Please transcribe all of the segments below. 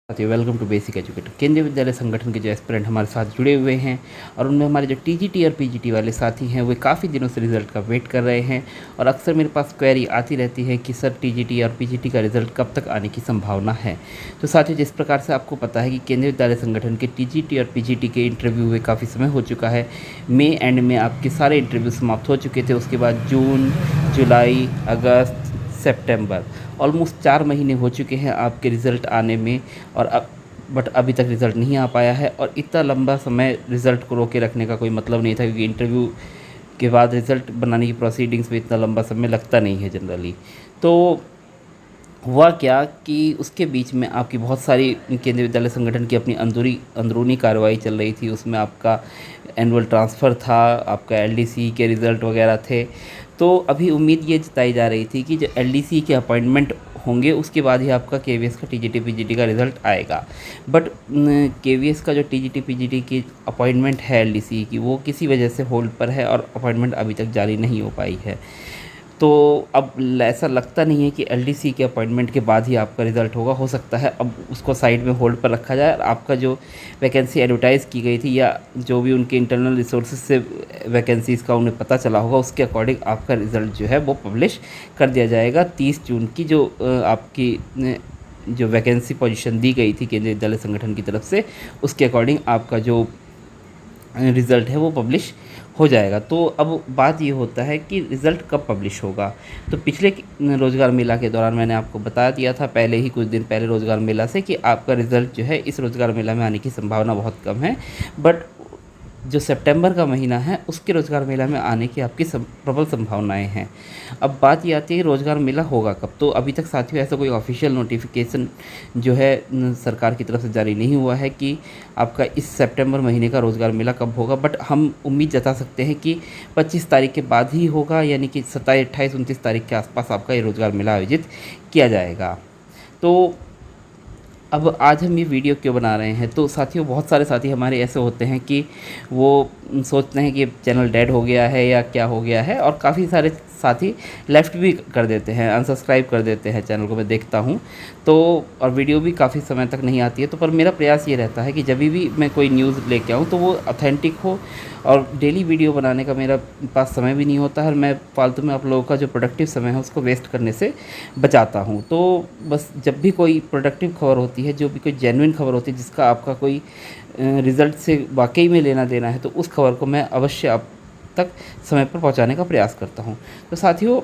साथियों welcome to basic educator. केंद्रीय विद्यालय संगठन के जो एस्पिरेंट हमारे साथ जुड़े हुए हैं और उनमें हमारे जो टीजीटी और पीजीटी वाले साथी हैं वे काफ़ी दिनों से रिज़ल्ट का वेट कर रहे हैं और अक्सर मेरे पास क्वेरी आती रहती है कि सर टीजीटी और पीजीटी का रिज़ल्ट कब तक आने की संभावना है। तो साथियों जिस प्रकार से आपको पता है कि केंद्रीय विद्यालय संगठन के टीजीटी और पीजीटी के इंटरव्यू हुए काफ़ी समय हो चुका है। मई एंड में आपके सारे इंटरव्यू समाप्त हो चुके थे। उसके बाद जून, जुलाई, अगस्त, सितंबर ऑलमोस्ट 4 महीने हो चुके हैं आपके रिज़ल्ट आने में और बट अभी तक रिज़ल्ट नहीं आ पाया है। और इतना लंबा समय रिज़ल्ट को रोके रखने का कोई मतलब नहीं था, क्योंकि इंटरव्यू के बाद रिज़ल्ट बनाने की प्रोसीडिंग्स में इतना लंबा समय लगता नहीं है जनरली। तो हुआ क्या कि उसके बीच में आपकी बहुत सारी केंद्रीय विद्यालय संगठन की अपनी अंदरूनी कार्रवाई चल रही थी। उसमें आपका एनुअल ट्रांसफ़र था, आपका एलडीसी के रिज़ल्ट वगैरह थे। तो अभी उम्मीद ये जताई जा रही थी कि जो एलडीसी के अपॉइंटमेंट होंगे उसके बाद ही आपका केवीएस का टीजीटी पीजीटी का रिज़ल्ट आएगा। बट केवीएस का जो टीजीटी पीजीटी की अपॉइंटमेंट है एलडीसी की, वो किसी वजह से होल्ड पर है और अपॉइंटमेंट अभी तक जारी नहीं हो पाई है। तो अब ऐसा लगता नहीं है कि एलडीसी के अपॉइंटमेंट के बाद ही आपका रिज़ल्ट होगा। हो सकता है अब उसको साइड में होल्ड पर रखा जाए और आपका जो वैकेंसी एडवर्टाइज़ की गई थी या जो भी उनके इंटरनल रिसोर्सेज से वैकेंसीज़ का उन्हें पता चला होगा, उसके अकॉर्डिंग आपका रिज़ल्ट जो है वो पब्लिश कर दिया जाएगा। 30 जून की जो आपकी जो वैकेंसी पोजीशन दी गई थी केंद्रीय विद्यालय संगठन की तरफ से, उसके अकॉर्डिंग आपका जो रिज़ल्ट है वो पब्लिश हो जाएगा। तो अब बात ये होता है कि रिज़ल्ट कब पब्लिश होगा। तो पिछले रोज़गार मेला के दौरान मैंने आपको बता दिया था पहले ही, कुछ दिन पहले रोज़गार मेला से, कि आपका रिज़ल्ट जो है इस रोज़गार मेला में आने की संभावना बहुत कम है। बट जो सितंबर का महीना है उसके रोज़गार मेला में आने की आपकी प्रबल संभावनाएं हैं। अब बात ये आती है कि रोज़गार मेला होगा कब। तो अभी तक साथियों ऐसा कोई ऑफिशियल नोटिफिकेशन जो है सरकार की तरफ से जारी नहीं हुआ है कि आपका इस सितंबर महीने का रोज़गार मेला कब होगा। बट हम उम्मीद जता सकते हैं कि 25 तारीख के बाद ही होगा, यानी कि 27, 28, 29 तारीख के आसपास आपका ये रोज़गार मेला आयोजित किया जाएगा। तो अब आज हम ये वीडियो क्यों बना रहे हैं, तो साथियों बहुत सारे साथी हमारे ऐसे होते हैं कि वो सोचते हैं कि चैनल डेड हो गया है या क्या हो गया है, और काफ़ी सारे साथी लेफ़्ट भी कर देते हैं, अनसब्सक्राइब कर देते हैं चैनल को, मैं देखता हूँ। तो और वीडियो भी काफ़ी समय तक नहीं आती है। तो पर मेरा प्रयास ये रहता है कि जब भी मैं कोई न्यूज़ लेके आऊँ तो वो ऑथेंटिक हो, और डेली वीडियो बनाने का मेरा पास समय भी नहीं होता है और मैं फालतू में आप लोगों का जो प्रोडक्टिव समय है उसको वेस्ट करने से बचाता हूँ। तो बस जब भी कोई प्रोडक्टिव खबर होती है, जो भी कोई जेन्युइन खबर होती है जिसका आपका कोई रिज़ल्ट से वाकई में लेना देना है, तो उस खबर को मैं अवश्य आप तक समय पर पहुंचाने का प्रयास करता हूं। तो साथियों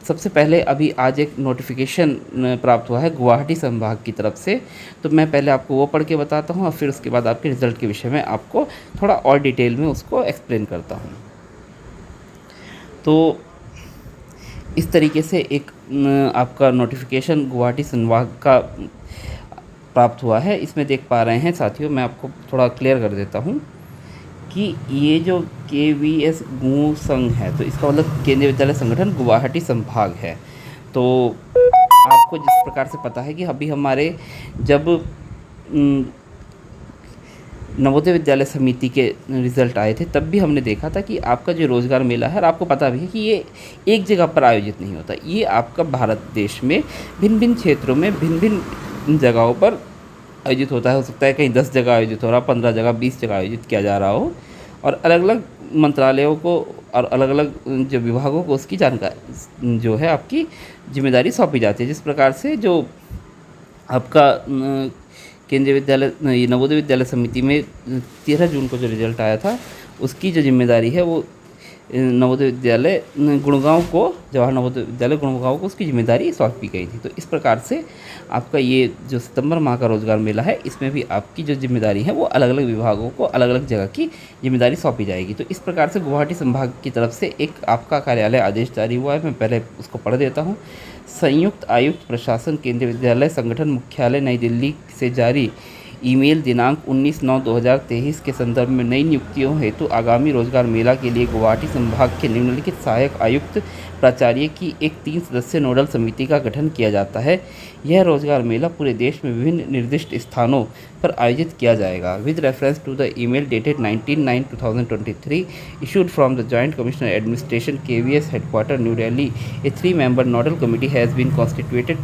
सबसे पहले अभी आज एक नोटिफिकेशन प्राप्त हुआ है गुवाहाटी संभाग की तरफ से, तो मैं पहले आपको वो पढ़ के बताता हूं और फिर उसके बाद आपके रिज़ल्ट के विषय में आपको थोड़ा और डिटेल में उसको एक्सप्लेन करता हूं। तो इस तरीके से एक आपका नोटिफिकेशन गुवाहाटी संभाग का प्राप्त हुआ है। इसमें देख पा रहे हैं साथियों, मैं आपको थोड़ा क्लियर कर देता हूँ कि ये जो केवीएस गू संघ है, तो इसका मतलब केंद्रीय विद्यालय संगठन गुवाहाटी संभाग है। तो आपको जिस प्रकार से पता है कि अभी हमारे जब नवोदय विद्यालय समिति के रिज़ल्ट आए थे तब भी हमने देखा था कि आपका जो रोज़गार मेला है, और आपको पता भी है कि ये एक जगह पर आयोजित नहीं होता, ये आपका भारत देश में भिन्न भिन्न क्षेत्रों में भिन्न भिन्न जगहों पर आयोजित होता है। हो सकता है कहीं 10 जगह आयोजित हो रहा, 15 जगह, 20 जगह आयोजित किया जा रहा हो, और अलग अलग मंत्रालयों को और अलग अलग जो विभागों को उसकी जानकारी जो है आपकी जिम्मेदारी सौंपी जाती है। जिस प्रकार से जो आपका केंद्रीय विद्यालय नवोदय विद्यालय समिति में 13 जून को जो रिज़ल्ट आया था, उसकी जो जिम्मेदारी है वो नवोदय विद्यालय गुड़गांव को, जवाहर नवोदय विद्यालय गुड़गांव को उसकी जिम्मेदारी सौंपी गई थी। तो इस प्रकार से आपका ये जो सितंबर माह का रोज़गार मेला है, इसमें भी आपकी जो जिम्मेदारी है वो अलग अलग विभागों को अलग अलग जगह की जिम्मेदारी सौंपी जाएगी। तो इस प्रकार से गुवाहाटी संभाग की तरफ से एक आपका कार्यालय आदेश जारी हुआ है। मैं पहले उसको पढ़ देता हूँ। संयुक्त आयुक्त प्रशासन केंद्रीय विद्यालय संगठन मुख्यालय नई दिल्ली से जारी ईमेल दिनांक 19/9/2023 के संदर्भ में नई नियुक्तियों हेतु आगामी रोजगार मेला के लिए गुवाहाटी संभाग के निम्नलिखित सहायक आयुक्त प्राचार्य की एक 3 सदस्यीय नोडल समिति का गठन किया जाता है। यह रोजगार मेला पूरे देश में विभिन्न निर्दिष्ट स्थानों पर आयोजित किया जाएगा। With reference to the email dated 19/9/2023 issued from the Joint Commissioner Administration KVS headquarters New Delhi, a 3-member nodal committee has been constituted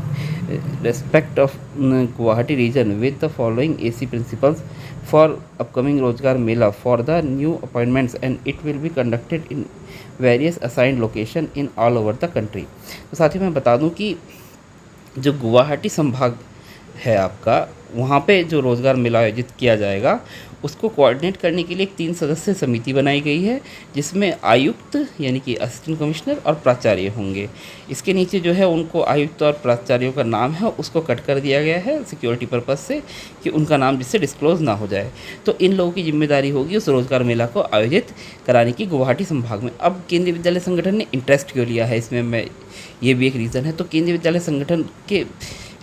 respect of Guwahati region with the following AC principles for upcoming Rozgar Mela for the new appointments, and it will be conducted in various assigned location in all over the country। तो साथियों मैं बता दूं कि जो गुवाहाटी संभाग है आपका, वहाँ पे जो रोज़गार मेला आयोजित किया जाएगा उसको कोऑर्डिनेट करने के लिए एक 3 सदस्यीय समिति बनाई गई है, जिसमें आयुक्त यानी कि असिस्टेंट कमिश्नर और प्राचार्य होंगे। इसके नीचे जो है उनको आयुक्त और प्राचार्यों का नाम है उसको कट कर दिया गया है सिक्योरिटी पर्पज़ से, कि उनका नाम जिससे डिस्क्लोज़ ना हो जाए। तो इन लोगों की जिम्मेदारी होगी उस रोज़गार मेला को आयोजित कराने की गुवाहाटी संभाग में। अब केंद्रीय विद्यालय संगठन ने इंटरेस्ट क्यों लिया है इसमें, मैं ये भी एक रीज़न है। तो केंद्रीय विद्यालय संगठन के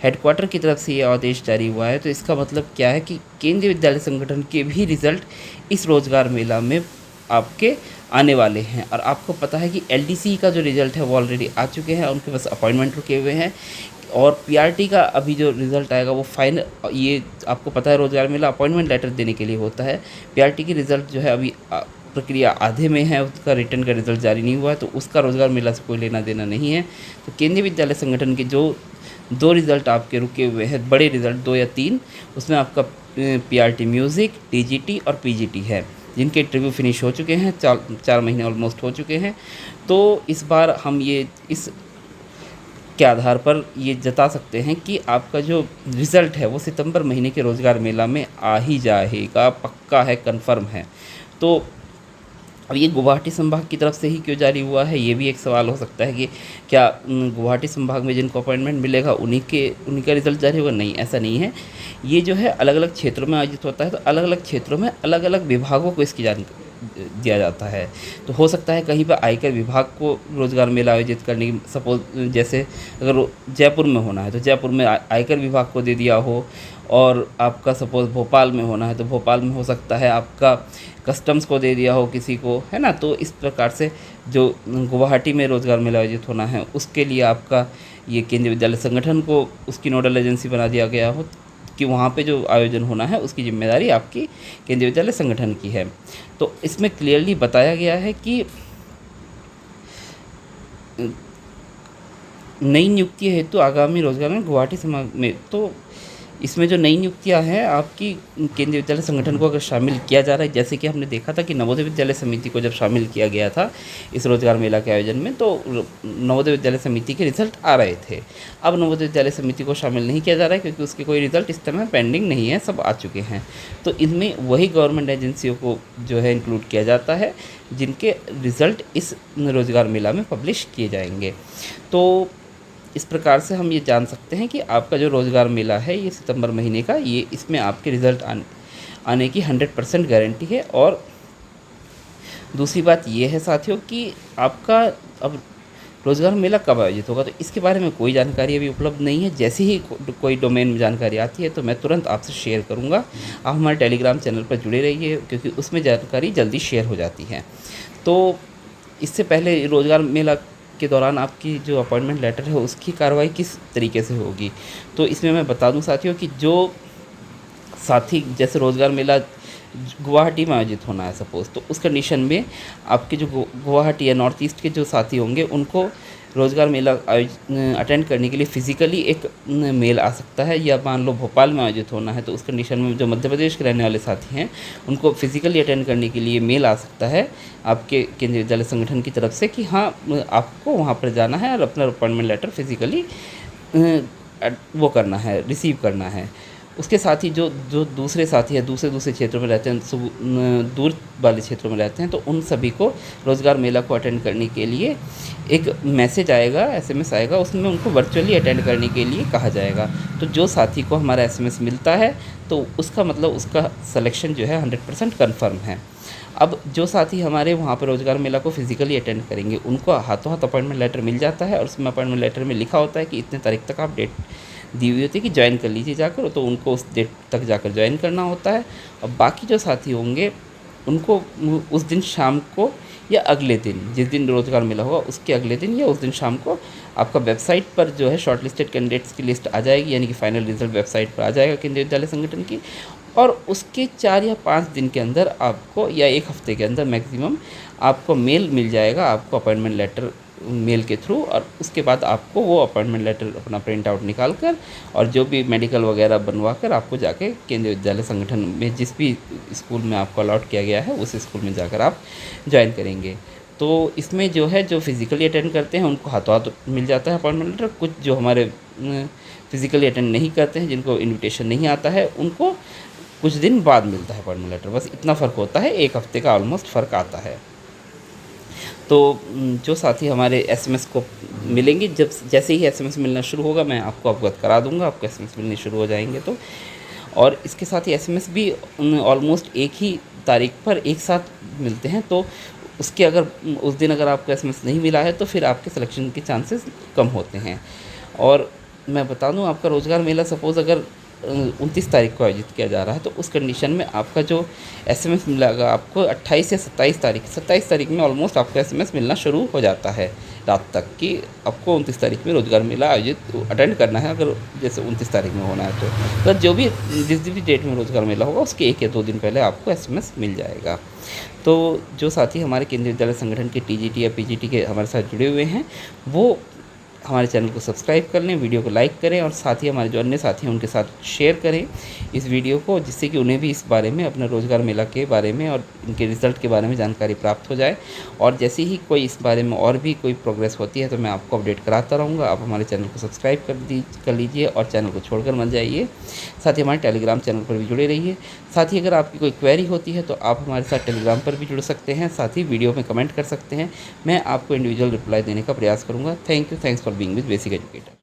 हेडक्वार्टर की तरफ से ये आदेश जारी हुआ है, तो इसका मतलब क्या है कि केंद्रीय विद्यालय संगठन के भी रिज़ल्ट इस रोज़गार मेला में आपके आने वाले हैं। और आपको पता है कि एलडीसी का जो रिज़ल्ट है वो ऑलरेडी आ चुके हैं, उनके पास अपॉइंटमेंट रुके हुए हैं। और पीआरटी का अभी जो रिज़ल्ट आएगा वो फाइनल, ये आपको पता है रोज़गार मेला अपॉइंटमेंट लेटर देने के लिए होता है। पीआरटी की रिज़ल्ट जो है अभी प्रक्रिया आधे में है, उसका रिटर्न का रिज़ल्ट जारी नहीं हुआ है, तो उसका रोज़गार मेला से कोई लेना देना नहीं है। तो केंद्रीय विद्यालय संगठन के जो 2 रिज़ल्ट आपके रुके हुए हैं, बड़े रिज़ल्ट 2 या 3, उसमें आपका पीआरटी म्यूज़िक, टीजीटी और पीजीटी है, जिनके इंटरव्यू फिनिश हो चुके हैं, 4 महीने ऑलमोस्ट हो चुके हैं। तो इस बार हम ये इस के आधार पर ये जता सकते हैं कि आपका जो रिज़ल्ट है वो सितंबर महीने के रोज़गार मेला में आ ही जाएगा, पक्का है, कंफर्म है। तो अब ये गुवाहाटी संभाग की तरफ से ही क्यों जारी हुआ है, ये भी एक सवाल हो सकता है कि क्या गुवाहाटी संभाग में जिनको अपॉइंटमेंट मिलेगा उन्हीं का रिज़ल्ट जारी होगा। नहीं, ऐसा नहीं है। ये जो है अलग अलग क्षेत्रों में आयोजित होता है, तो अलग अलग क्षेत्रों में अलग अलग विभागों को इसकी जानकारी दिया जाता है। तो हो सकता है कहीं पर आयकर विभाग को रोज़गार मेला आयोजित करने की, सपोज जैसे अगर जयपुर में होना है तो जयपुर में आयकर विभाग को दे दिया हो, और आपका सपोज़ भोपाल में होना है तो भोपाल में हो सकता है आपका कस्टम्स को दे दिया हो किसी को, है ना। तो इस प्रकार से जो गुवाहाटी में रोज़गार मेला आयोजित होना है उसके लिए आपका ये केंद्रीय विद्यालय संगठन को उसकी नोडल एजेंसी बना दिया गया हो कि वहाँ पे जो आयोजन होना है उसकी जिम्मेदारी आपकी केंद्रीय विद्यालय संगठन की है। तो इसमें क्लियरली बताया गया है कि नई नियुक्ति हेतु आगामी रोज़गार में गुवाहाटी संभाग में, तो इसमें जो नई नियुक्तियां हैं आपकी केंद्रीय विद्यालय संगठन को अगर शामिल किया जा रहा है, जैसे कि हमने देखा था कि नवोदय विद्यालय समिति को जब शामिल किया गया था इस रोज़गार मेला के आयोजन में, तो नवोदय विद्यालय समिति के रिज़ल्ट आ रहे थे। अब नवोदय विद्यालय समिति को शामिल नहीं किया जा रहा है क्योंकि उसके कोई रिज़ल्ट इस समय पेंडिंग नहीं है, सब आ चुके हैं। तो इनमें वही गवर्नमेंट एजेंसियों को जो है इंक्लूड किया जाता है जिनके रिज़ल्ट इस रोज़गार मेला में पब्लिश किए जाएंगे। तो इस प्रकार से हम ये जान सकते हैं कि आपका जो रोज़गार मेला है ये सितंबर महीने का, ये इसमें आपके रिज़ल्ट आने की 100% गारंटी है। और दूसरी बात ये है साथियों कि आपका अब रोज़गार मेला कब आयोजित होगा, तो इसके बारे में कोई जानकारी अभी उपलब्ध नहीं है। जैसे ही कोई डोमेन में जानकारी आती है तो मैं तुरंत आपसे शेयर करूँगा। आप हमारे टेलीग्राम चैनल पर जुड़े रहिए क्योंकि उसमें जानकारी जल्दी शेयर हो जाती है। तो इससे पहले रोज़गार मेला के दौरान आपकी जो अपॉइंटमेंट लेटर है उसकी कार्रवाई किस तरीके से होगी, तो इसमें मैं बता दूं साथियों कि जो साथी, जैसे रोज़गार मेला गुवाहाटी में आयोजित होना है सपोज़, तो उस कंडीशन में आपके जो गुवाहाटी या नॉर्थ ईस्ट के जो साथी होंगे उनको रोज़गार मेला अटेंड करने के लिए फ़िज़िकली एक मेल आ सकता है, या मान लो भोपाल में आयोजित होना है तो उस कंडीशन में जो मध्य प्रदेश के रहने वाले साथी हैं उनको फ़िज़िकली अटेंड करने के लिए मेल आ सकता है आपके केंद्रीय विद्यालय संगठन की तरफ से कि हाँ आपको वहाँ पर जाना है और अपना अपॉइंटमेंट लेटर फ़िज़िकली वो करना है, रिसीव करना है। उसके साथ ही जो दूसरे साथी हैं दूसरे क्षेत्रों में रहते हैं, दूर वाले क्षेत्रों में रहते हैं, तो उन सभी को रोज़गार मेला को अटेंड करने के लिए एक मैसेज आएगा, एसएमएस आएगा, उसमें उनको वर्चुअली अटेंड करने के लिए कहा जाएगा। तो जो साथी को हमारा एसएमएस मिलता है तो उसका मतलब उसका सिलेक्शन जो है 100% कन्फर्म है। अब जो साथी हमारे वहाँ पर रोज़गार मेला को फिज़िकली अटेंड करेंगे उनको हाथों हाथ अपॉइंटमेंट लेटर मिल जाता है, और उसमें अपॉइंटमेंट लेटर में लिखा होता है कि इतने तारीख तक आप डेट दी हुई होती है कि ज्वाइन कर लीजिए जाकर, तो उनको उस डेट तक जाकर ज्वाइन करना होता है। और बाकी जो साथी होंगे उनको उस दिन शाम को या अगले दिन, जिस दिन रोज़गार मेला होगा उसके अगले दिन या उस दिन शाम को आपका वेबसाइट पर जो है शॉर्ट लिस्टेड कैंडिडेट्स की लिस्ट आ जाएगी, यानी कि फाइनल रिजल्ट वेबसाइट पर आ जाएगा केंद्रीय विद्यालय संगठन की। और उसके 4 या 5 दिन के अंदर आपको, या 1 हफ्ते के अंदर मैक्सिमम, आपको मेल मिल जाएगा, आपको अपॉइंटमेंट लेटर मेल के थ्रू। और उसके बाद आपको वो अपॉइंटमेंट लेटर अपना प्रिंट आउट निकाल कर और जो भी मेडिकल वगैरह बनवा कर आपको जाके केंद्रीय विद्यालय संगठन में जिस भी स्कूल में आपको अलॉट किया गया है उस स्कूल में जाकर आप ज्वाइन करेंगे। तो इसमें जो है, जो फिज़िकली अटेंड करते हैं उनको हाथों हाथ मिल जाता है अपॉइंटमेंट लेटर। कुछ जो हमारे फिज़िकली अटेंड नहीं करते हैं, जिनको इन्विटेशन नहीं आता है, उनको कुछ दिन बाद मिलता है अपॉइंटमेंट लेटर। बस इतना फ़र्क होता है, 1 हफ्ते का ऑलमोस्ट फ़र्क आता है। तो जो साथी हमारे एसएमएस को मिलेंगे, जब जैसे ही एसएमएस मिलना शुरू होगा मैं आपको अवगत करा दूंगा, आपको एसएमएस मिलने शुरू हो जाएंगे। तो और इसके साथ ही एसएमएस भी ऑलमोस्ट एक ही तारीख पर एक साथ मिलते हैं। तो उसके अगर उस दिन अगर आपको एसएमएस नहीं मिला है तो फिर आपके सिलेक्शन के चांसेस कम होते हैं। और मैं बता दूं, आपका रोज़गार मेला सपोज़ अगर 29 तारीख को आयोजित किया जा रहा है, तो उस कंडीशन में आपका जो एसएमएस मिलेगा आपको 28 या 27 तारीख में ऑलमोस्ट आपको एसएमएस मिलना शुरू हो जाता है रात तक, कि आपको 29 तारीख में रोज़गार मेला आयोजित अटेंड करना है। अगर जैसे 29 तारीख में होना है तो जो भी जिस भी डेट में रोज़गार मेला होगा उसके 1 या 2 दिन पहले आपको एसएमएस मिल जाएगा। तो जो साथी हमारे केंद्रीय विद्यालय संगठन के टीजीटी या पीजीटी के हमारे साथ जुड़े हुए हैं, वो हमारे चैनल को सब्सक्राइब कर लें, वीडियो को लाइक करें और साथ ही हमारे जो अन्य साथी हैं उनके साथ शेयर करें इस वीडियो को, जिससे कि उन्हें भी इस बारे में, अपने रोज़गार मेला के बारे में और इनके रिज़ल्ट के बारे में जानकारी प्राप्त हो जाए। और जैसे ही कोई इस बारे में और भी कोई प्रोग्रेस होती है तो मैं आपको अपडेट कराता रहूँगा। आप हमारे चैनल को सब्सक्राइब कर लीजिए और चैनल को छोड़कर मत जाइए। साथ ही हमारे टेलीग्राम चैनल पर भी जुड़े रहिए। साथ ही अगर आपकी कोई क्वेरी होती है तो आप हमारे साथ टेलीग्राम पर भी जुड़ सकते हैं, साथ ही वीडियो में कमेंट कर सकते हैं। मैं आपको इंडिविजुअल रिप्लाई देने का प्रयास करूँगा। Thanks for being with basic educator.